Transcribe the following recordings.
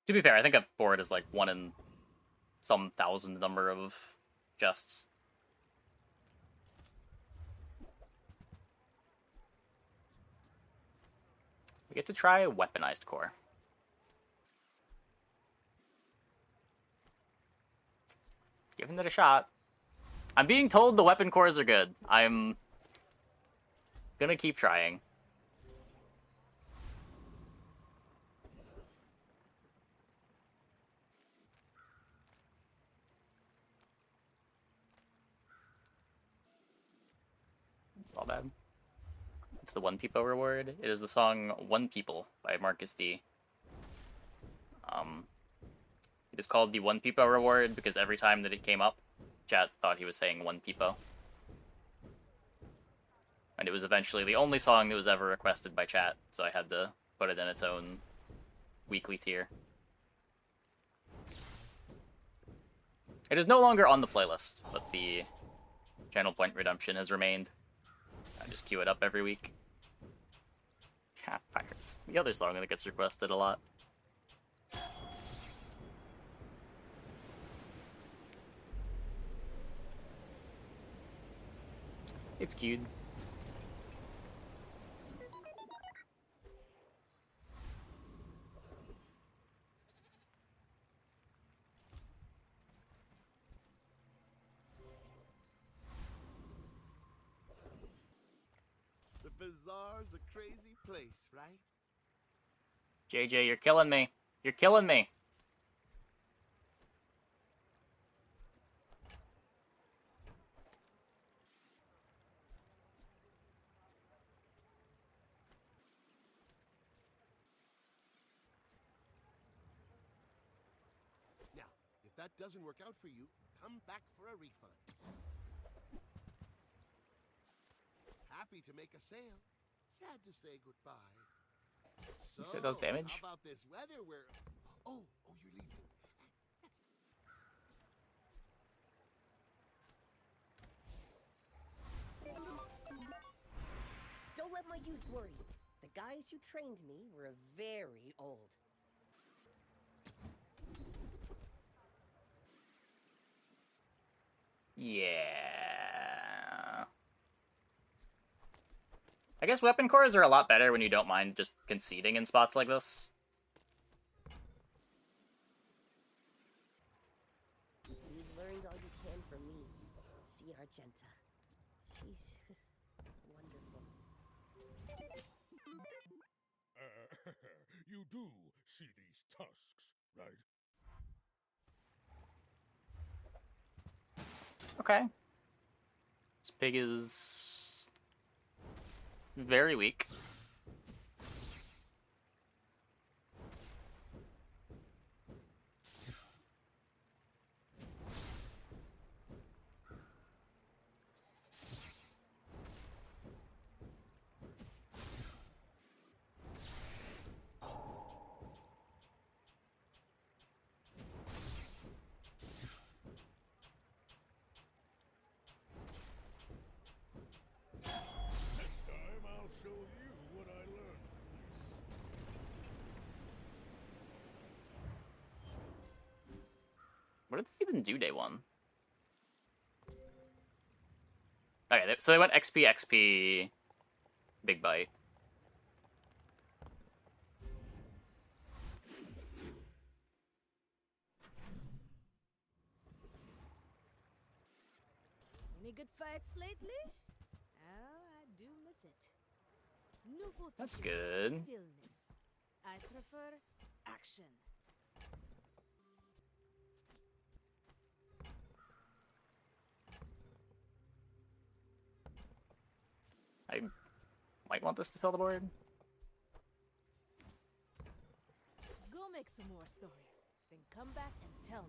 To be fair, I think a board is like 1 in some thousand number of chests. We get to try Weaponized core. Giving it a shot. I'm being told the weapon cores are good. I'm gonna keep trying. It's all bad. It's the One Peepo reward. It is the song One People by Marcus D. It is called the One Peepo reward because every time that it came up, chat thought he was saying One Peepo. And it was eventually the only song that was ever requested by chat, so I had to put it in its own weekly tier. It is no longer on the playlist, but the channel point redemption has remained. I just queue it up every week. Cat Pirates. The other song that gets requested a lot. It's queued. The Bazaar's a crazy place, right? JJ, you're killing me. You're killing me. Now, if that doesn't work out for you, come back for a refund. Happy to make a sale. Sad to say goodbye. You said those damage? How about this weather where... Oh, you're leaving. Don't let my youth worry you. The guys who trained me were very old. Yeah. I guess weapon cores are a lot better when you don't mind just conceding in spots like this. You've learned all you can from me. See Argenta. She's wonderful. You do see these tusks, right? Okay. This pig is very weak. Next time I'll show you what I learned from this. What did they even do day one? Okay, so they went XP, XP, big bite. Any good fights lately? Oh, I do miss it. No photos. That's good. Stillness. I prefer action. I might want this to fill the board. Go make some more stories. Then come back and tell me.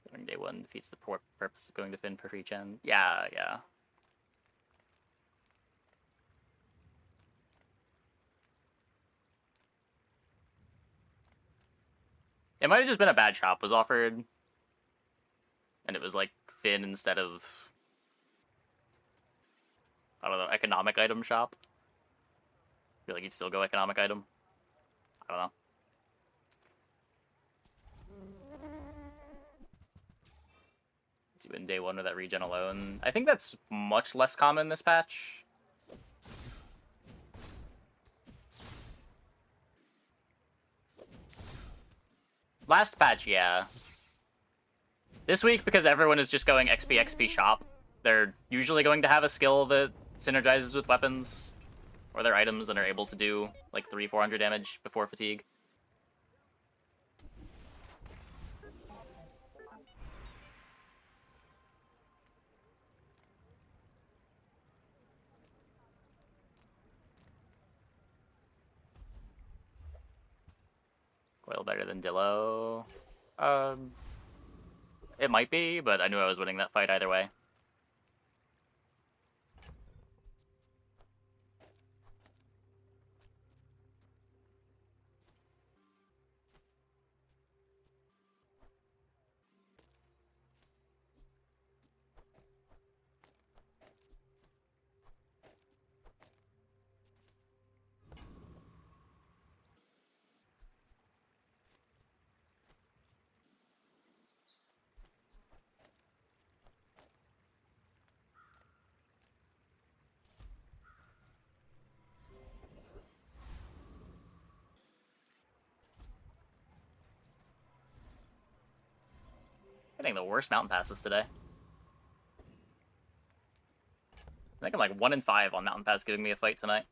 During day one defeats the purpose of going to Finn for free gen. Yeah, yeah. It might have just been a bad shop was offered. And it was like Finn instead of I don't know, economic item shop. I feel like you'd still go economic item. I don't know. Doing day 1 with that regen alone. I think that's much less common this patch. Last patch, yeah. This week, because everyone is just going XP, XP shop, they're usually going to have a skill that synergizes with weapons or their items and are able to do like 300-400 damage before fatigue. Coil better than Dillo. It might be, but I knew I was winning that fight either way. Getting the worst mountain passes today. I think I'm like 1 in 5 on mountain pass giving me a fight tonight.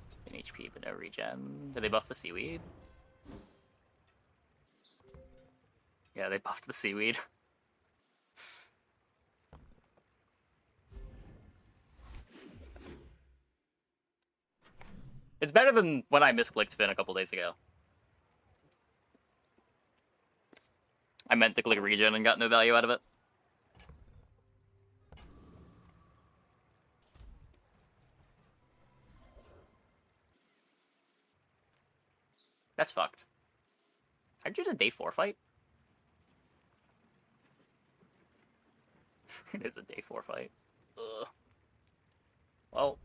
Spin HP but no regen. Did they buff the seaweed? Yeah, they buffed the seaweed. It's better than when I misclicked Finn a couple days ago. I meant to click regen and got no value out of it. That's fucked. How'd you do a day 4 fight? It is a day 4 fight. Ugh. Well.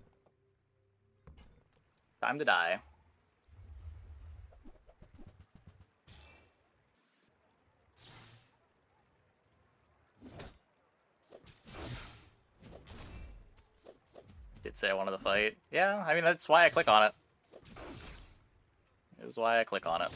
Time to die. Did say I wanted to fight. Yeah, I mean, that's why I click on it. This is why I click on it.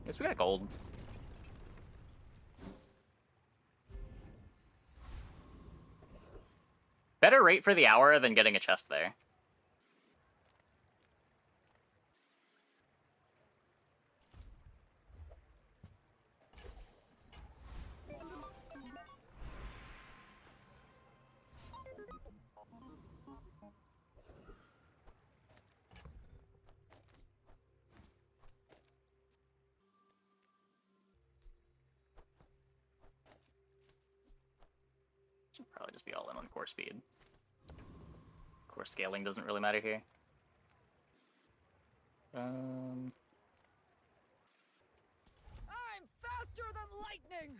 Guess we got gold. Better rate for the hour than getting a chest there. Should probably just be all in on core speed. Core scaling doesn't really matter here. I'm faster than lightning.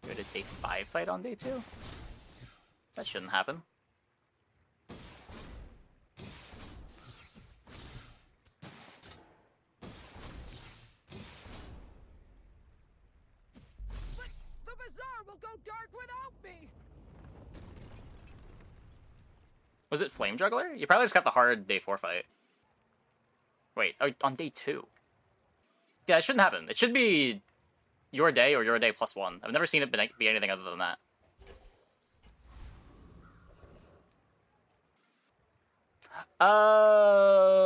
We had a day 5 fight on day 2? That shouldn't happen. But the Bazaar will go dark without me. Was it Flame Juggler? You probably just got the hard day 4 fight. Wait, oh, on day 2. Yeah, it shouldn't happen. It should be your day or your day +1. I've never seen it be anything other than that. Oh,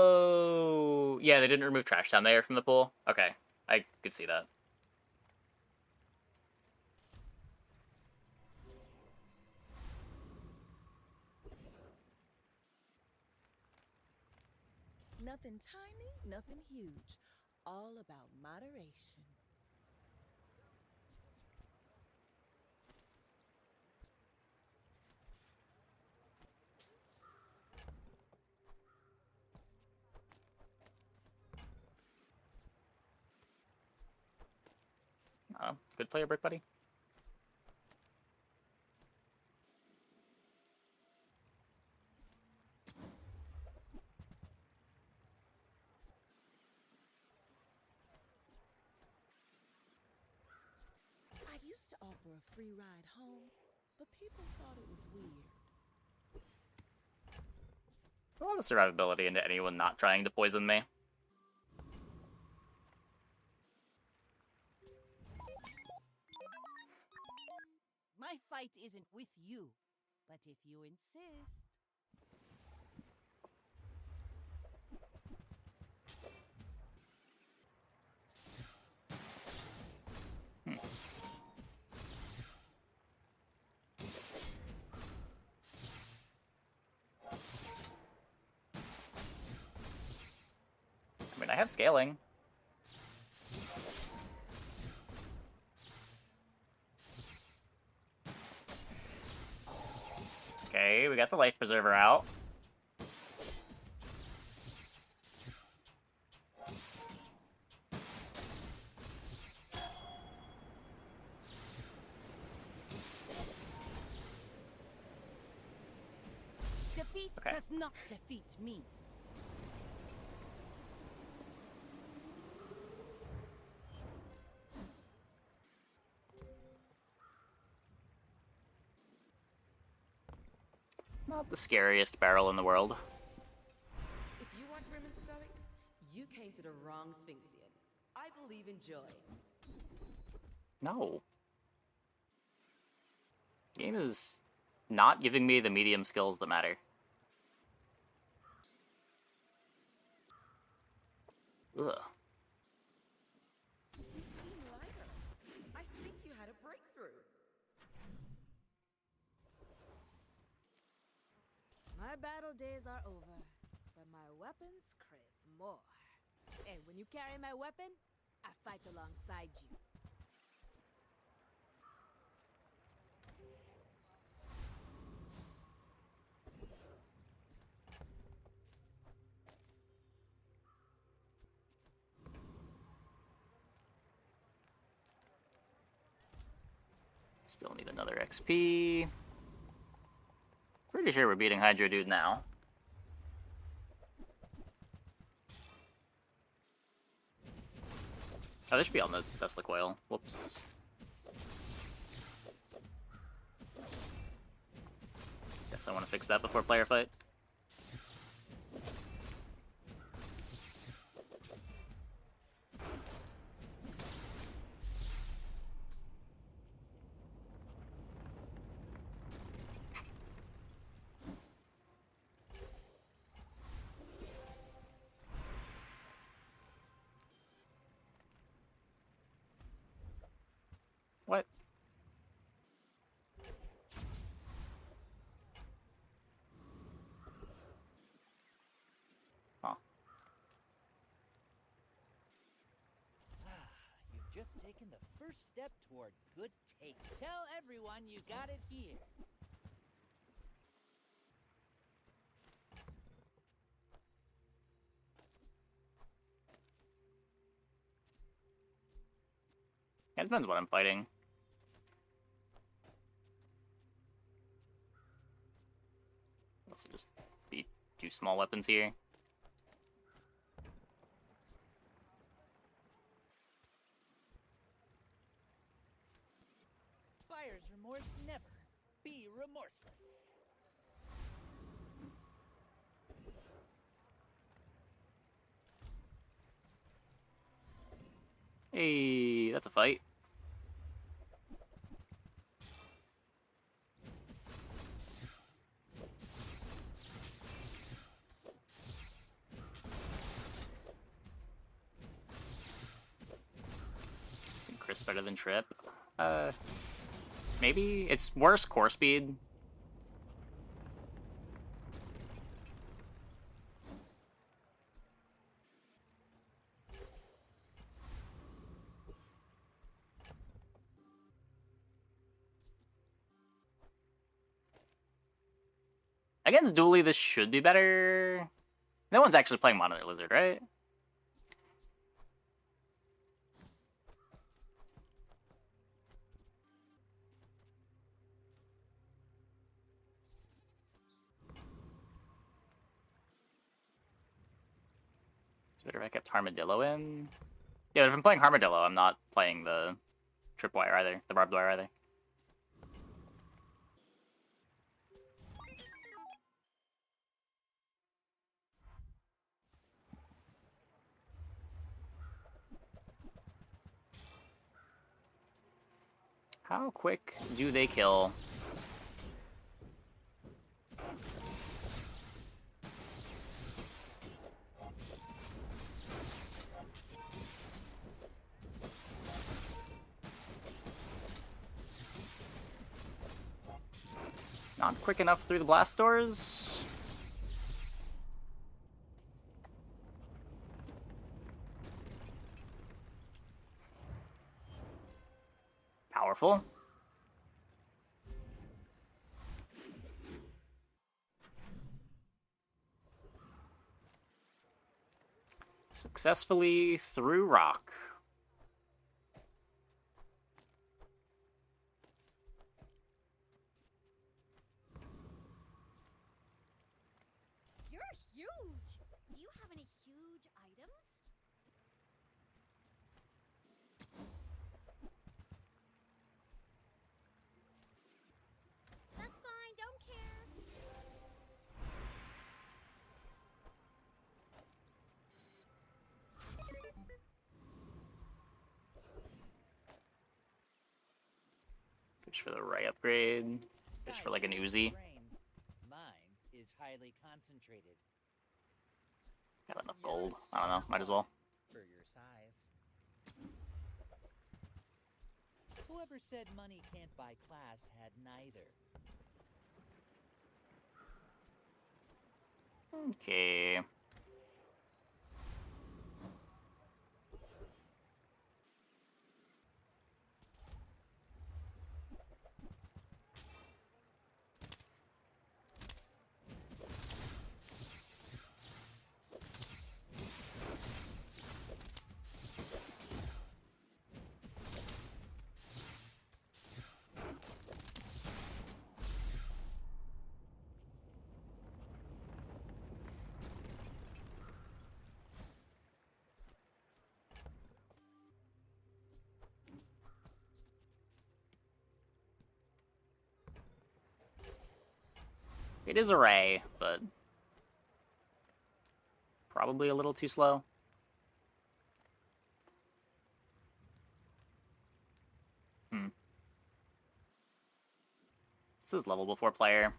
yeah, they didn't remove Trash Town Mayor from the pool. Okay, I could see that. Nothing tiny, nothing huge. All about moderation. Good player, Brick Buddy. I used to offer a free ride home, but people thought it was weird. A lot of survivability into anyone not trying to poison me. My fight isn't with you, but if you insist. I mean, I have scaling. Okay, we got the Life Preserver out. Defeat Okay. does not defeat me. Not the scariest barrel in the world. If you want women's stomach, you came to the wrong Sphinxian. I believe in joy. No. The game is not giving me the medium skills that matter. Ugh. You seem lighter. I think you had a breakthrough. My battle days are over, but my weapons crave more. And when you carry my weapon, I fight alongside you. Still need another XP. Pretty sure we're beating Hydro Dude now. Oh, this should be on the Tesla coil. Whoops. Definitely want to fix that before player fight. What? Huh. You've just taken the first step toward good take. Tell everyone you got it here. It depends what I'm fighting. Also just beat two small weapons here. Buyer's remorse never. Be remorseless. Hey, that's a fight. Just better than Trip. Maybe it's worse core speed. Against Dooley, this should be better. No one's actually playing Monitor Lizard, right? It's better if I kept Armadillo in. Yeah, but if I'm playing Armadillo, I'm not playing the tripwire either, the barbed wire either. How quick do they kill? Not quick enough through the blast doors. Powerful. Successfully through rock. You're huge! Do you have any huge items? That's fine, don't care. Fish for the Ray upgrade. Fish for like an Uzi. Mine is highly concentrated. Got enough gold. I don't know. Might as well. For your size. Whoever said money can't buy class had neither. Okay. It is a Ray, but probably a little too slow. This is level before player.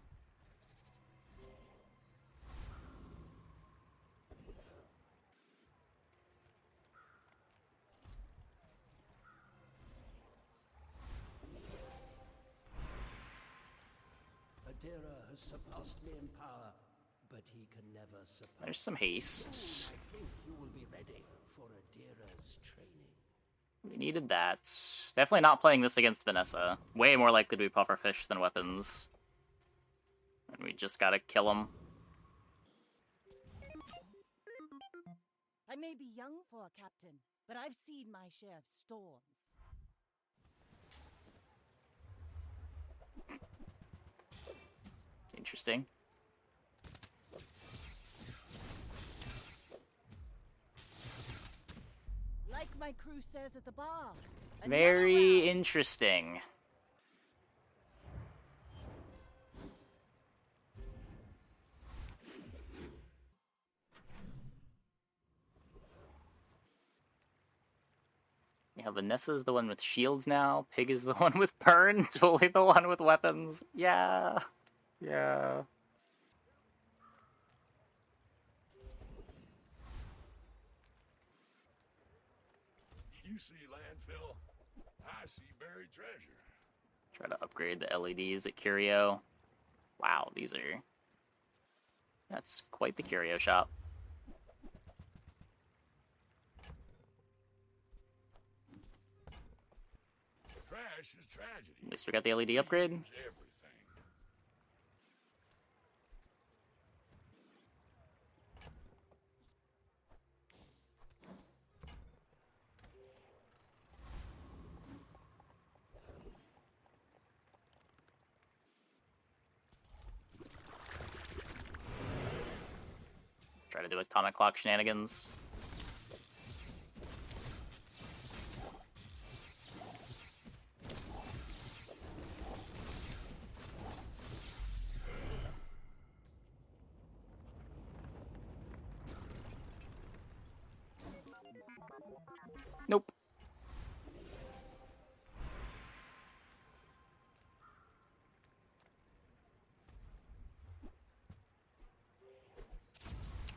Adira has surpassed me in power, but he can never surpass. There's some haste. I think you will be ready for Adira's training. We needed that. Definitely not playing this against Vanessa. Way more likely to be pufferfish than weapons. And we just gotta kill him. I may be young for a captain, but I've seen my share of storms. Interesting. Like my crew says at the bar. Very interesting. Yeah, Vanessa's the one with shields now. Pig is the one with burn. Dooley the one with weapons. Yeah. Yeah. You see landfill? I see buried treasure. Try to upgrade the LEDs at Curio. Wow, these are... That's quite the curio shop. Trash is tragedy. At least we got the LED upgrade. Use everything. Try to do atomic clock shenanigans. Nope.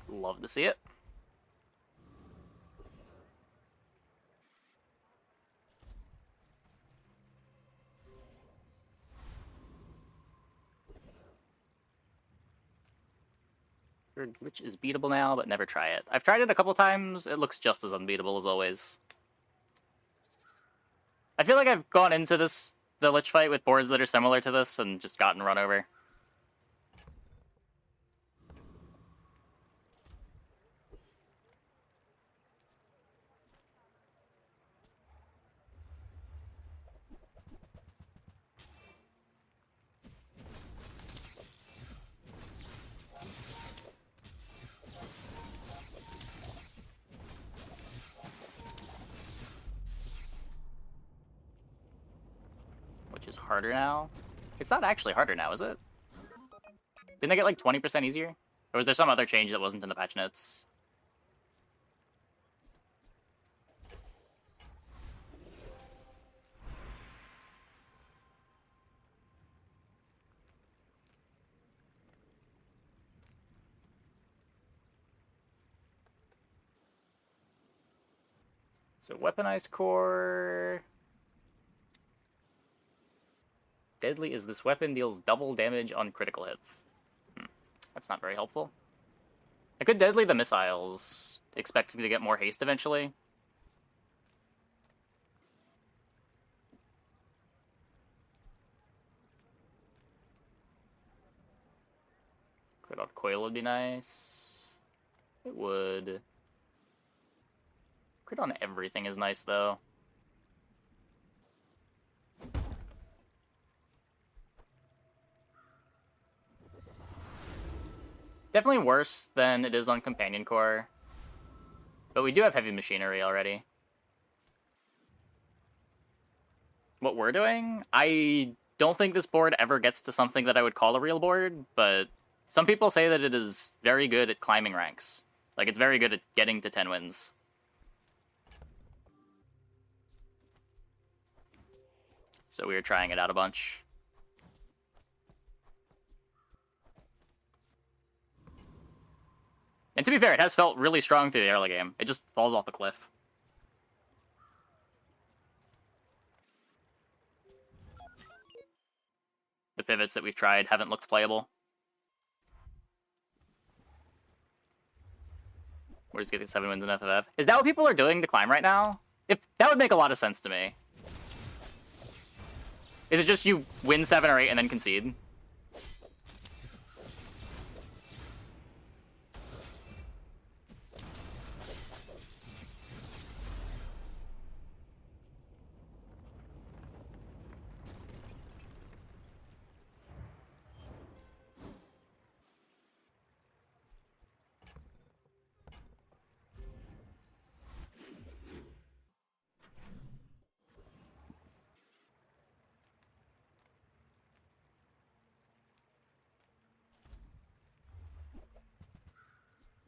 Love to see it. Glitch is beatable now, but never try it. I've tried it a couple times. It looks just as unbeatable as always. I feel like I've gone into the Lich fight with boards that are similar to this and just gotten run over. Which is harder now? It's not actually harder now, is it? Didn't they get like 20% easier? Or was there some other change that wasn't in the patch notes? So weaponized core... Deadly is this weapon deals double damage on critical hits. That's not very helpful. I could deadly the missiles, expecting to get more haste eventually. Crit on coil would be nice. It would. Crit on everything is nice though. Definitely worse than it is on Companion Core. But we do have heavy machinery already. What we're doing? I don't think this board ever gets to something that I would call a real board, but some people say that it is very good at climbing ranks. Like, it's very good at getting to 10 wins. So we were trying it out a bunch. And to be fair, it has felt really strong through the early game. It just falls off the cliff. The pivots that we've tried haven't looked playable. We're just getting 7 wins in FFF. Is that what people are doing to climb right now? If that would make a lot of sense to me. Is it just you win 7 or 8 and then concede?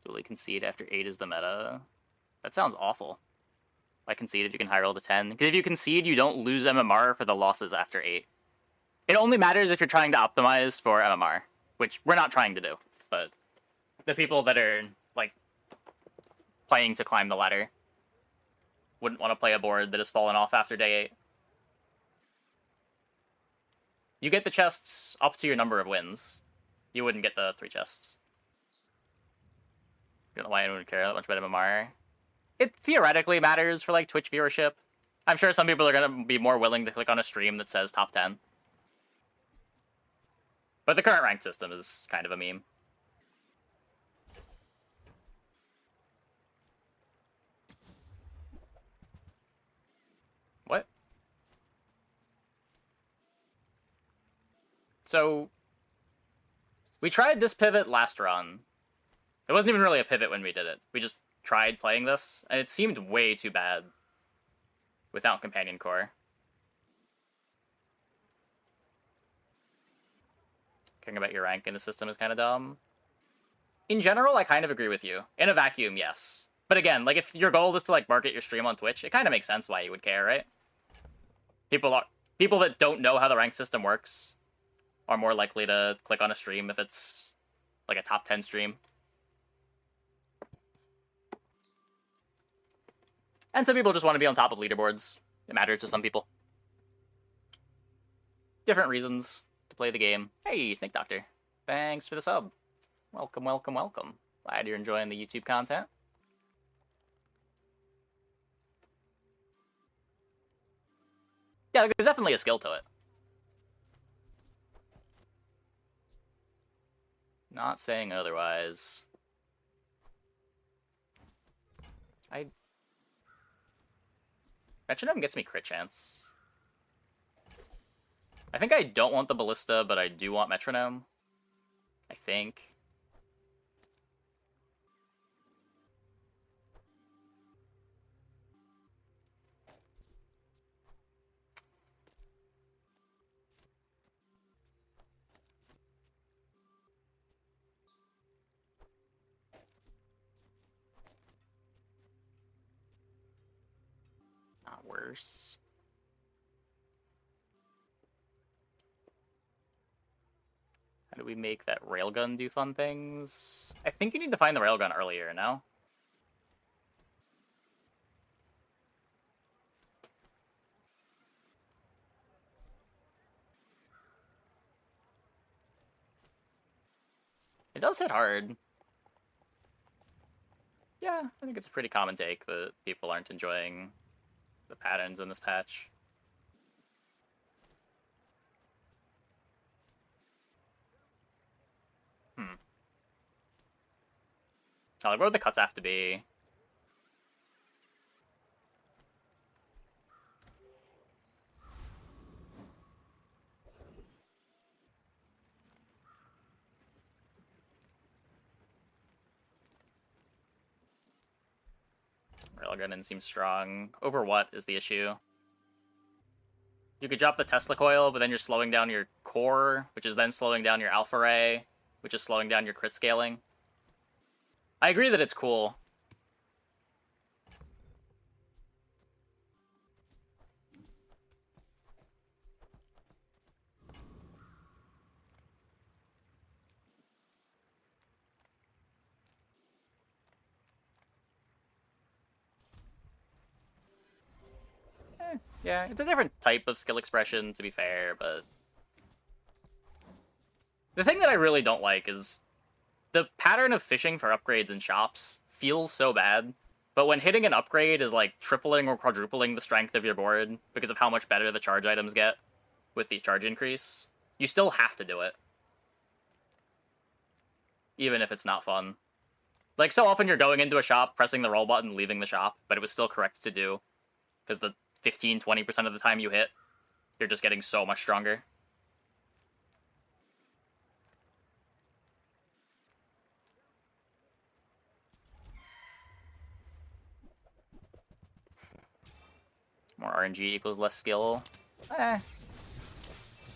Dooley concede after 8 is the meta. That sounds awful. I conceded, you can high roll to 10. Because if you concede, you don't lose MMR for the losses after 8. It only matters if you're trying to optimize for MMR, which we're not trying to do. But the people that are, like, playing to climb the ladder wouldn't want to play a board that has fallen off after day 8. You get the chests up to your number of wins. You wouldn't get the 3 chests. I don't know why anyone would care that much about MMR. It theoretically matters for, like, Twitch viewership. I'm sure some people are going to be more willing to click on a stream that says top 10. But the current rank system is kind of a meme. What? So, we tried this pivot last run. It wasn't even really a pivot when we did it. We just tried playing this, and it seemed way too bad without Companion Core. Caring about your rank in the system is kind of dumb. In general, I kind of agree with you. In a vacuum, yes. But again, like, if your goal is to, like, market your stream on Twitch, it kind of makes sense why you would care, right? People that don't know how the rank system works are more likely to click on a stream if it's, like, a top 10 stream. And some people just want to be on top of leaderboards. It matters to some people. Different reasons to play the game. Hey, Snake Doctor. Thanks for the sub. Welcome, welcome, welcome. Glad you're enjoying the YouTube content. Yeah, there's definitely a skill to it. Not saying otherwise. Metronome gets me crit chance. I think I don't want the Ballista, but I do want Metronome. I think. Not worse. How do we make that railgun do fun things? I think you need to find the railgun earlier, no? It does hit hard. Yeah, I think it's a pretty common take that people aren't enjoying the patterns in this patch. Oh, like, where would the cuts have to be? Railgun didn't seem strong. Over what is the issue? You could drop the Tesla coil, but then you're slowing down your core, which is then slowing down your alpha ray, which is slowing down your crit scaling. I agree that it's cool. Yeah, it's a different type of skill expression, to be fair, but... The thing that I really don't like is the pattern of fishing for upgrades in shops feels so bad, but when hitting an upgrade is like tripling or quadrupling the strength of your board because of how much better the charge items get with the charge increase, you still have to do it. Even if it's not fun. Like, so often you're going into a shop, pressing the roll button, leaving the shop, but it was still correct to do. Because the 15-20% of the time you hit, you're just getting so much stronger. More RNG equals less skill.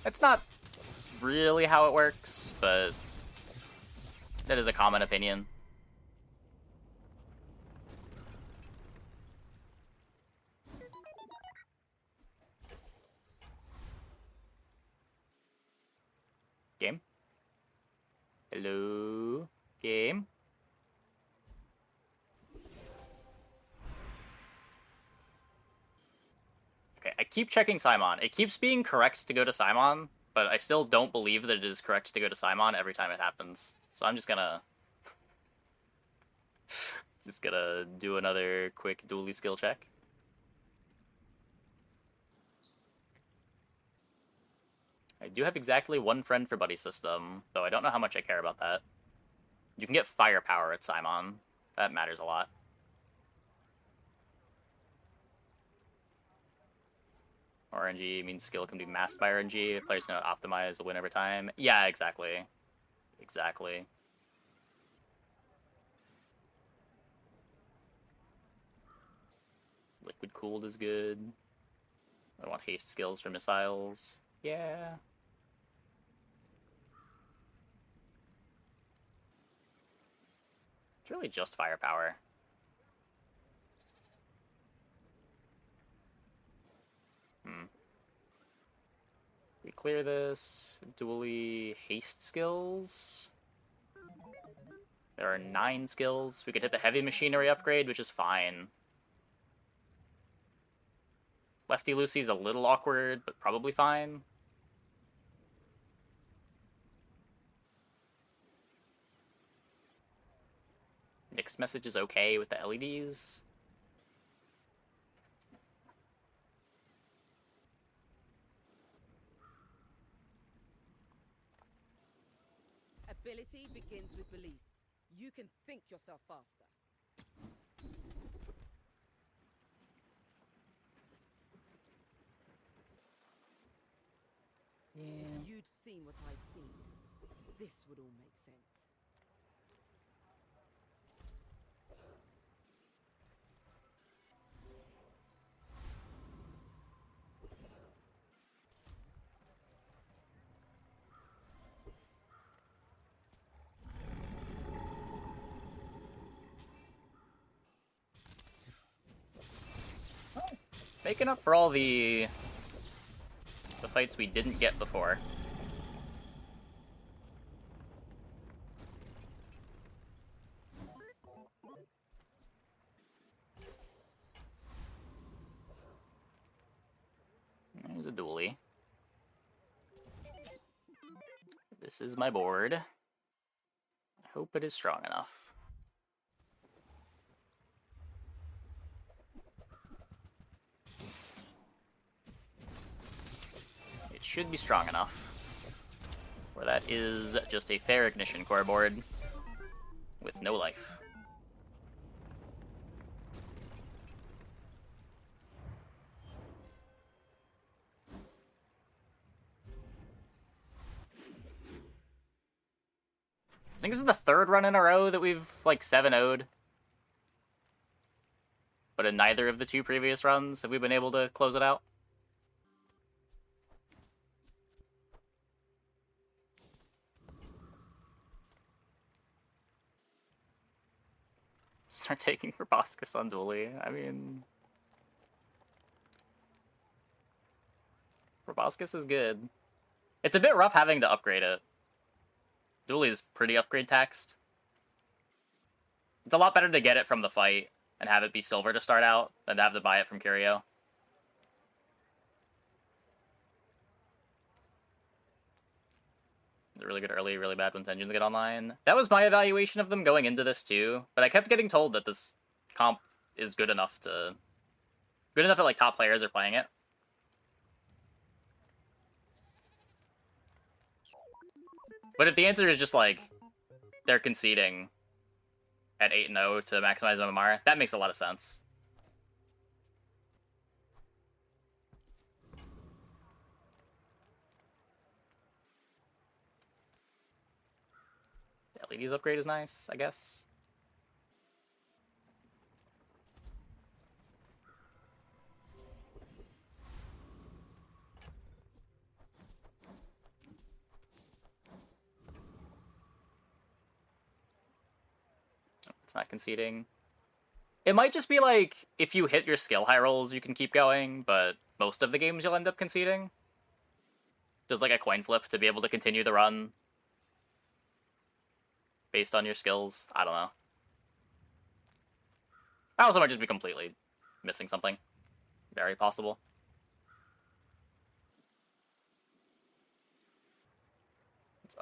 It's not really how it works, but that is a common opinion. Game? Hello? Game? Okay, I keep checking Simon. It keeps being correct to go to Simon, but I still don't believe that it is correct to go to Simon every time it happens. So I'm just gonna do another quick Dooley skill check. I do have exactly one friend for buddy system, though I don't know how much I care about that. You can get firepower at Simon. That matters a lot. RNG means skill can be masked by RNG. Players can optimize, will win every time. Yeah, exactly. Exactly. Liquid cooled is good. I want haste skills for missiles. Yeah. It's really just firepower. We clear this. Dooley haste skills. There are 9 skills. We could hit the heavy machinery upgrade, which is fine. Lefty Lucy's a little awkward, but probably fine. Nick's message is okay with the LEDs. Ability begins with belief. You can think yourself faster. Yeah. If you'd seen what I've seen, this would all make sense. Making up for all the fights we didn't get before. There's a Dooley. This is my board. I hope it is strong enough. It should be strong enough. Where that is just a fair ignition core board with no life. I think this is the 3rd run in a row that we've, like, 7-0'd. But in neither of the 2 previous runs have we been able to close it out. Start taking Proboscis on Dooley. I mean... Proboscis is good. It's a bit rough having to upgrade it. Dooley's pretty upgrade taxed. It's a lot better to get it from the fight and have it be silver to start out than to have to buy it from Curio. They're really good early, really bad once engines get online. That was my evaluation of them going into this too, but I kept getting told that this comp is good enough that like top players are playing it. But if the answer is just like they're conceding at 8-0 to maximize MMR, that makes a lot of sense. The LEDs upgrade is nice, I guess. It's not conceding. It might just be like, if you hit your skill high rolls, you can keep going, but most of the games you'll end up conceding. Just like a coin flip to be able to continue the run based on your skills. I don't know. I also might just be completely missing something. Very possible.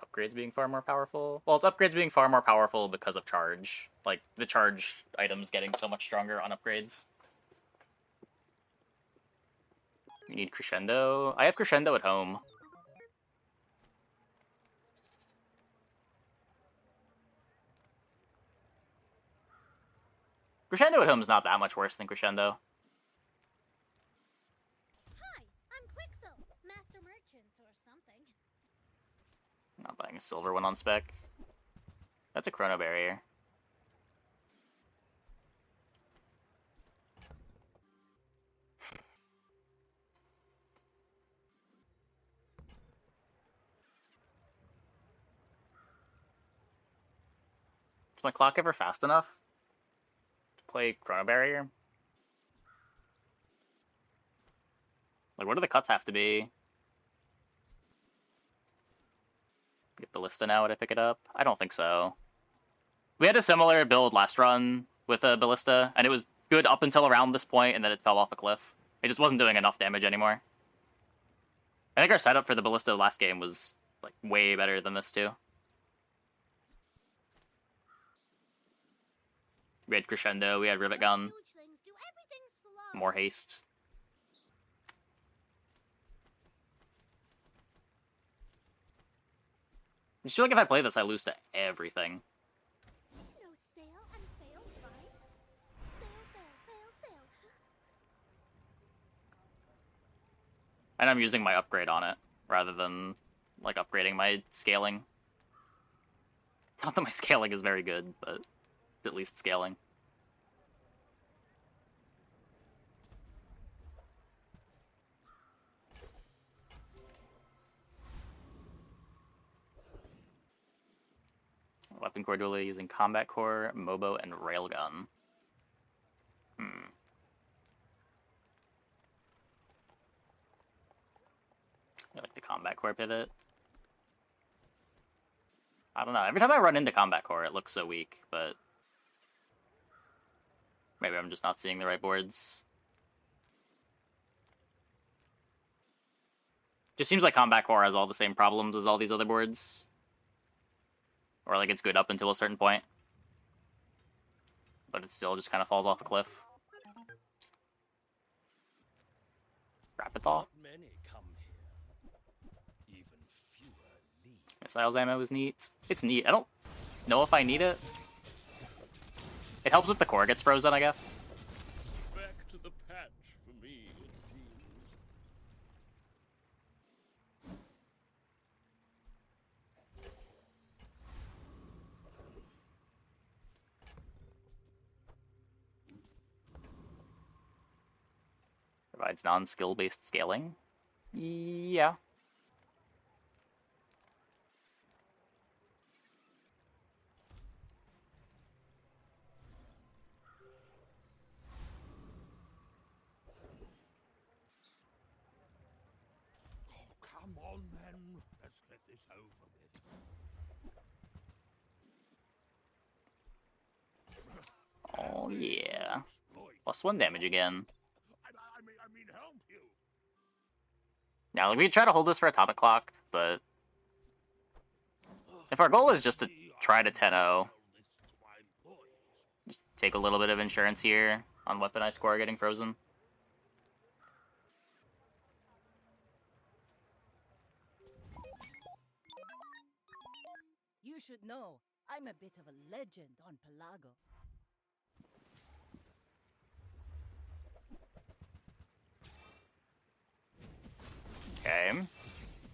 upgrades being far more powerful. Well, it's upgrades being far more powerful because of charge. Like, the charge items getting so much stronger on upgrades. You need Crescendo. I have Crescendo at home. Crescendo at home is not that much worse than Crescendo. Hi, I'm Quixel, master merchant or something. Not buying a silver one on spec. That's a Chrono Barrier. Is my clock ever fast enough to play Chrono Barrier? Like, what do the cuts have to be? Get Ballista now, would I pick it up? I don't think so. We had a similar build last run with a Ballista, and it was good up until around this point, and then it fell off a cliff. It just wasn't doing enough damage anymore. I think our setup for the Ballista last game was, like, way better than this, too. We had Crescendo, we had Rivet Gun, Hugelings do everything slow. more haste. I just feel like if I play this, I lose to everything. Did you know sail and fail rhyme? Sail, fail, fail, sail. And I'm using my upgrade on it, rather than, like, upgrading my scaling. Not that my scaling is very good, but it's at least scaling. Weapon Core Dooley using Combat Core, Mobo, and Railgun. I like the Combat Core pivot. I don't know. Every time I run into Combat Core, it looks so weak, but maybe I'm just not seeing the right boards. Just seems like Combat Core has all the same problems as all these other boards. Or, like, it's good up until a certain point. But it still just kind of falls off a cliff. Rapid Thaw. Many come here. Even fewer leave. Missiles ammo is neat. It's neat. I don't know if I need it. It helps if the core gets frozen, I guess. Back to the patch for me, it seems. Provides non-skill based scaling. Yeah. Oh, come on then. Let's get this over with. Oh yeah. +1 damage again. I mean, help you. Now, like, we try to hold this for Atomic Clock, but if our goal is just to try to 10-0, just take a little bit of insurance here on Weaponized Core getting frozen. You should know, I'm a bit of a legend on Pelago. Okay.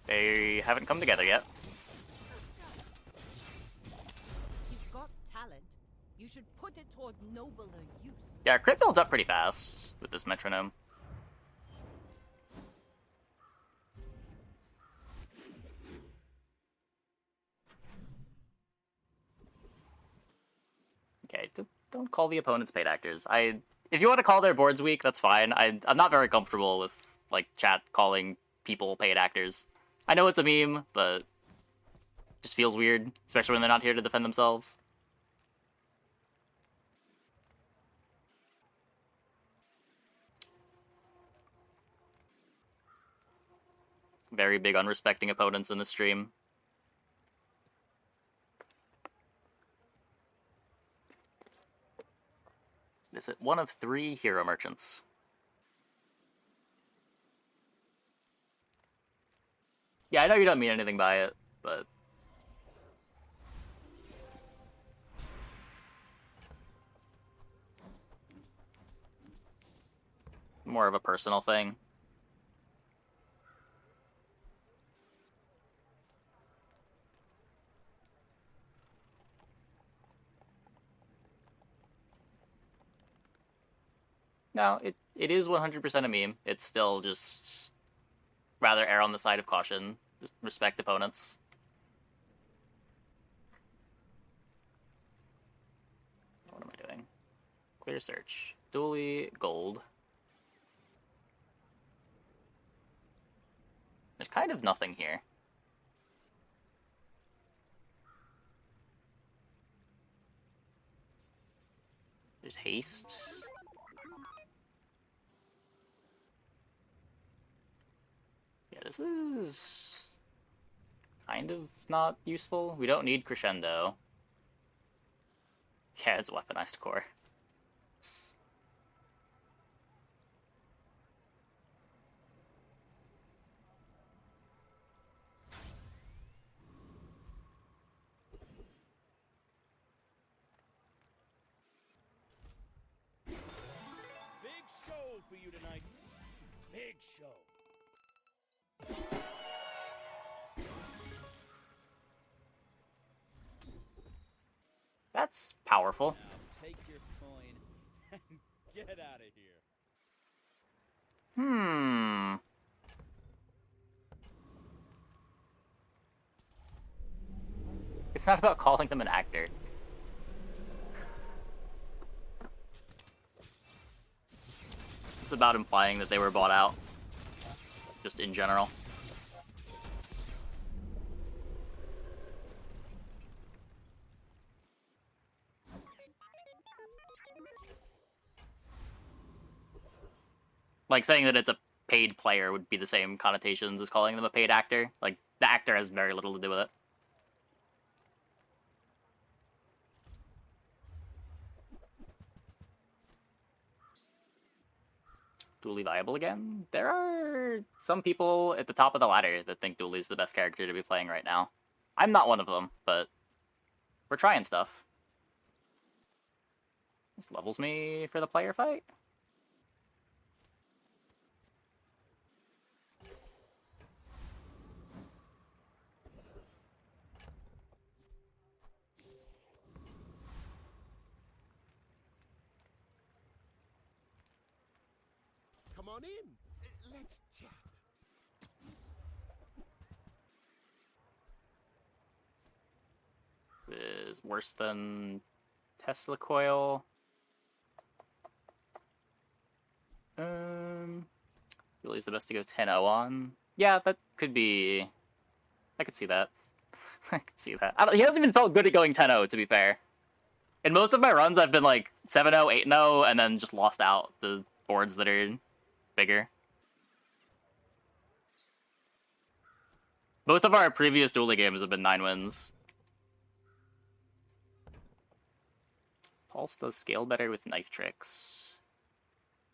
They haven't come together yet. You've got talent. You should put it toward nobler use. Yeah, our crit builds up pretty fast with this metronome. Okay, don't call the opponents paid actors. If you want to call their boards weak, that's fine. I'm not very comfortable with, like, chat calling people paid actors. I know it's a meme, but it just feels weird, especially when they're not here to defend themselves. Very big unrespecting opponents in the stream. Visit one of 3 hero merchants. Yeah, I know you don't mean anything by it, but... more of a personal thing. No, it is 100% a meme. It's still just rather err on the side of caution. Just respect opponents. What am I doing? Clear search. Dooley, gold. There's kind of nothing here. There's haste. Yeah, this is kind of not useful. We don't need crescendo. Yeah, it's weaponized core. Big show for you tonight. Big show. That's powerful. Now take your coin and get out of here. Hmm. It's not about calling them an actor. It's about implying that they were bought out. Just in general. Like, saying that it's a paid player would be the same connotations as calling them a paid actor. Like, the actor has very little to do with it. Dooley viable again? There are some people at the top of the ladder that think Dooley's the best character to be playing right now. I'm not one of them, but we're trying stuff. This levels me for the player fight? Come on in. Let's chat. This is worse than Tesla coil. Dooley's the best to go 10-0 on. Yeah, that could be... I could see that. I could see that. He hasn't even felt good at going 10-0, to be fair. In most of my runs, I've been like 7-0, 8-0, and then just lost out to boards that are bigger. Both of our previous Dooley games have been 9 wins. Pulse does scale better with knife tricks.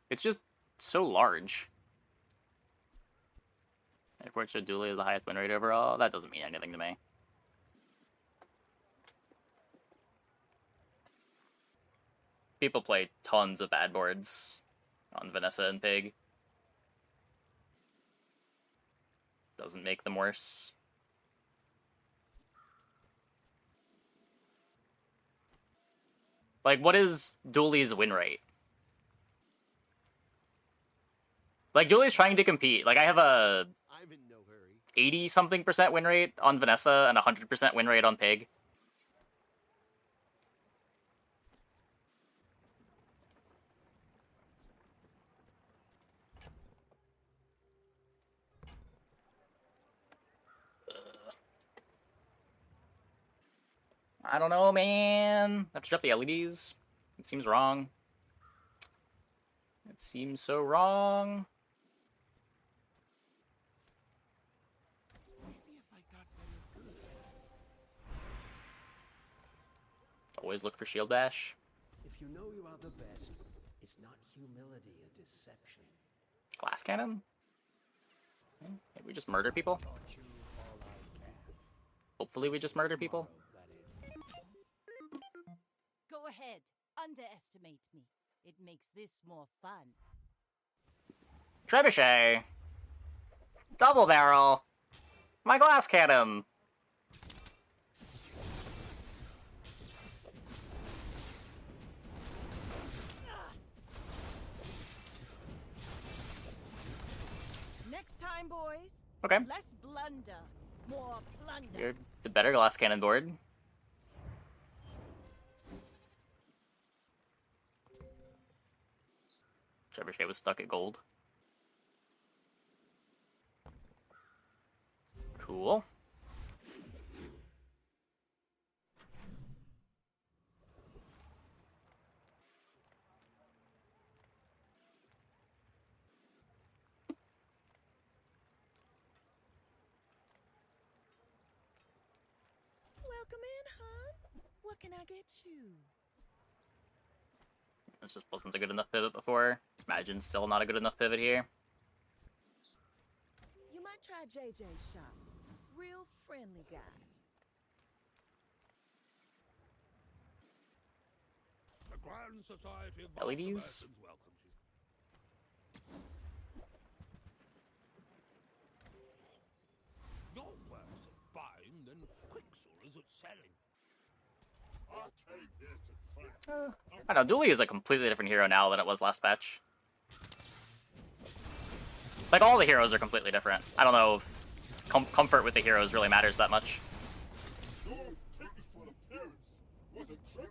It's just so large. Unfortunately, Dooley is the highest win rate overall. That doesn't mean anything to me. People play tons of bad boards on Vanessa and Pig. Doesn't make them worse. Like, what is Dooley's win rate? Like, Dooley's trying to compete. Like, I have a I'm in no hurry. 80-something% win rate on Vanessa and 100% win rate on Pig. I don't know, man. I have to drop the LEDs. It seems wrong. It seems so wrong. Maybe if I got better goods. Always look for shield bash. If you know you are the best, Is not humility a deception? Glass cannon? Maybe we just murder people? Taught you all I can. Hopefully we just murder people? Go ahead. Underestimate me. It makes this more fun. Trebuchet! Double barrel! My glass cannon! Next time, boys. Okay. Less blunder. More plunder. You're the better glass cannon board. Trebuchet was stuck at gold. Cool. Welcome in, hon. What can I get you? This just wasn't a good enough pivot before. Imagine still not a good enough pivot here. You might try JJ's shop. Real friendly guy. The Grand Society of LEDs? Master welcomes you. Your work's at buying, then Quicksilver is at selling. I came here to crack. I don't know, Dooley is a completely different hero now than it was last patch. Like, all the heroes are completely different. I don't know if comfort with the heroes really matters that much. Your pitiful appearance was a trick.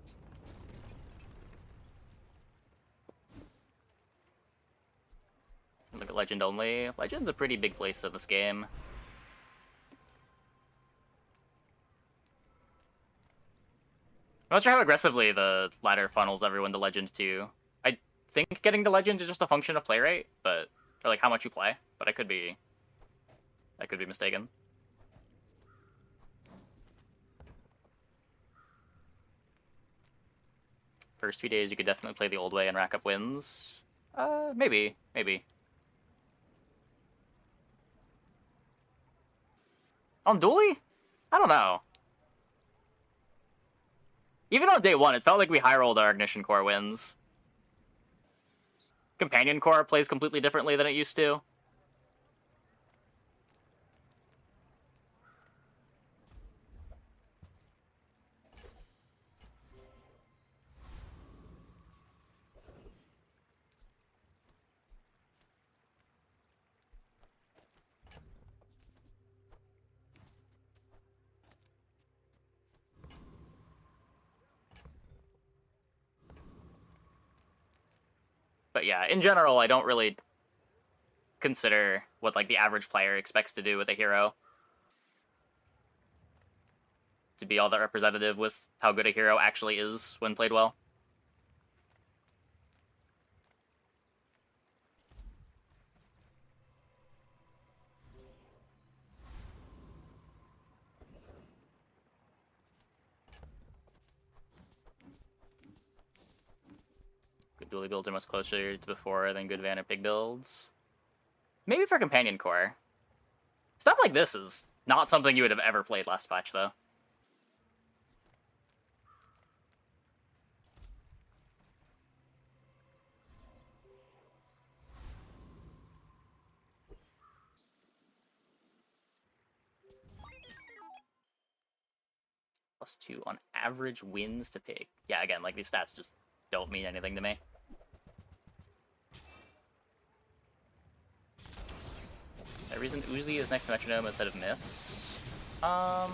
Look at Legend only. Legend's a pretty big place in this game. I'm not sure how aggressively the ladder funnels everyone to Legend too. I think getting to Legend is just a function of play rate, but or like how much you play. But I could be mistaken. First few days you could definitely play the old way and rack up wins. Maybe. On Dooley? I don't know. Even on day one, it felt like we high-rolled our Ignition Core wins. Companion Core plays completely differently than it used to. But yeah, in general, I don't really consider what like the average player expects to do with a hero to be all that representative with how good a hero actually is when played well. Good Dooley builds are much closer to before than good Vanner Pig builds. Maybe for Companion Core. Stuff like this is not something you would have ever played last patch, though. +2 on average wins to Pig. Yeah, again, like these stats just don't mean anything to me. The reason Uzi is next to Metronome instead of Miss? Probably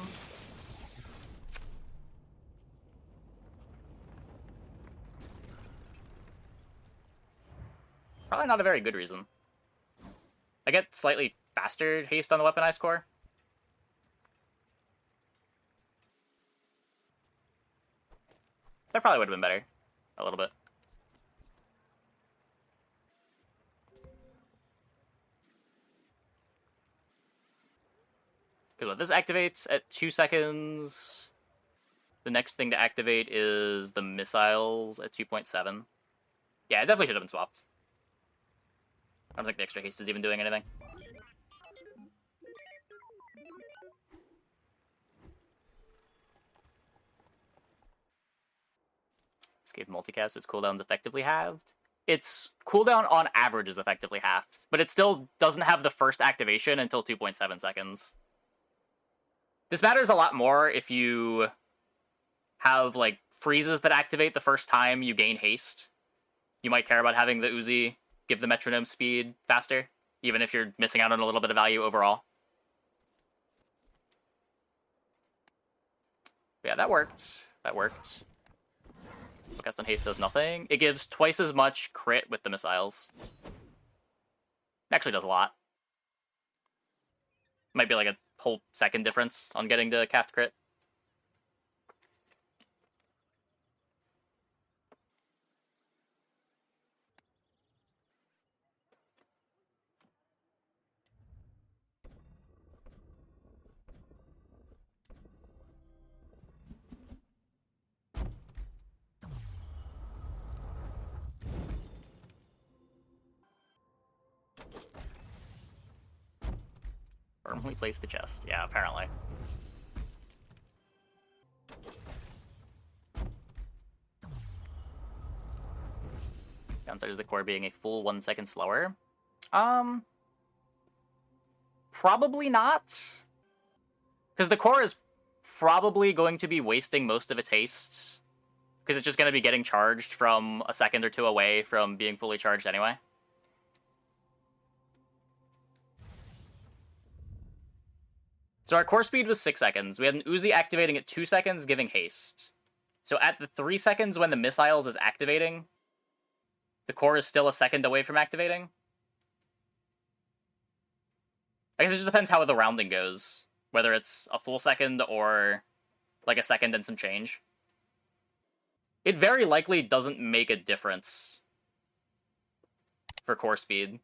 not a very good reason. I get slightly faster haste on the Weaponized core. That probably would have been better. A little bit. Because what this activates at 2 seconds. The next thing to activate is the missiles at 2.7. Yeah, it definitely should have been swapped. I don't think the extra haste is even doing anything. Escape multicast, so its cooldown's effectively halved. Its cooldown on average is effectively halved, but it still doesn't have the first activation until 2.7 seconds. This matters a lot more if you have, like, freezes that activate the first time you gain haste. You might care about having the Uzi give the metronome speed faster, even if you're missing out on a little bit of value overall. But yeah, that worked. That worked. Cast on haste does nothing. It gives twice as much crit with the missiles. It actually does a lot. Might be like a whole second difference on getting to capped crit. Firmly place the chest. Yeah, apparently. Downside is the core being a full 1 second slower. Probably not. Because the core is probably going to be wasting most of its haste. Because it's just going to be getting charged from a second or two away from being fully charged anyway. So our core speed was 6 seconds. We had an Uzi activating at 2 seconds, giving haste. So at the 3 seconds when the missiles is activating, the core is still a second away from activating. I guess it just depends how the rounding goes. Whether it's a full second or like a second and some change. It very likely doesn't make a difference for core speed.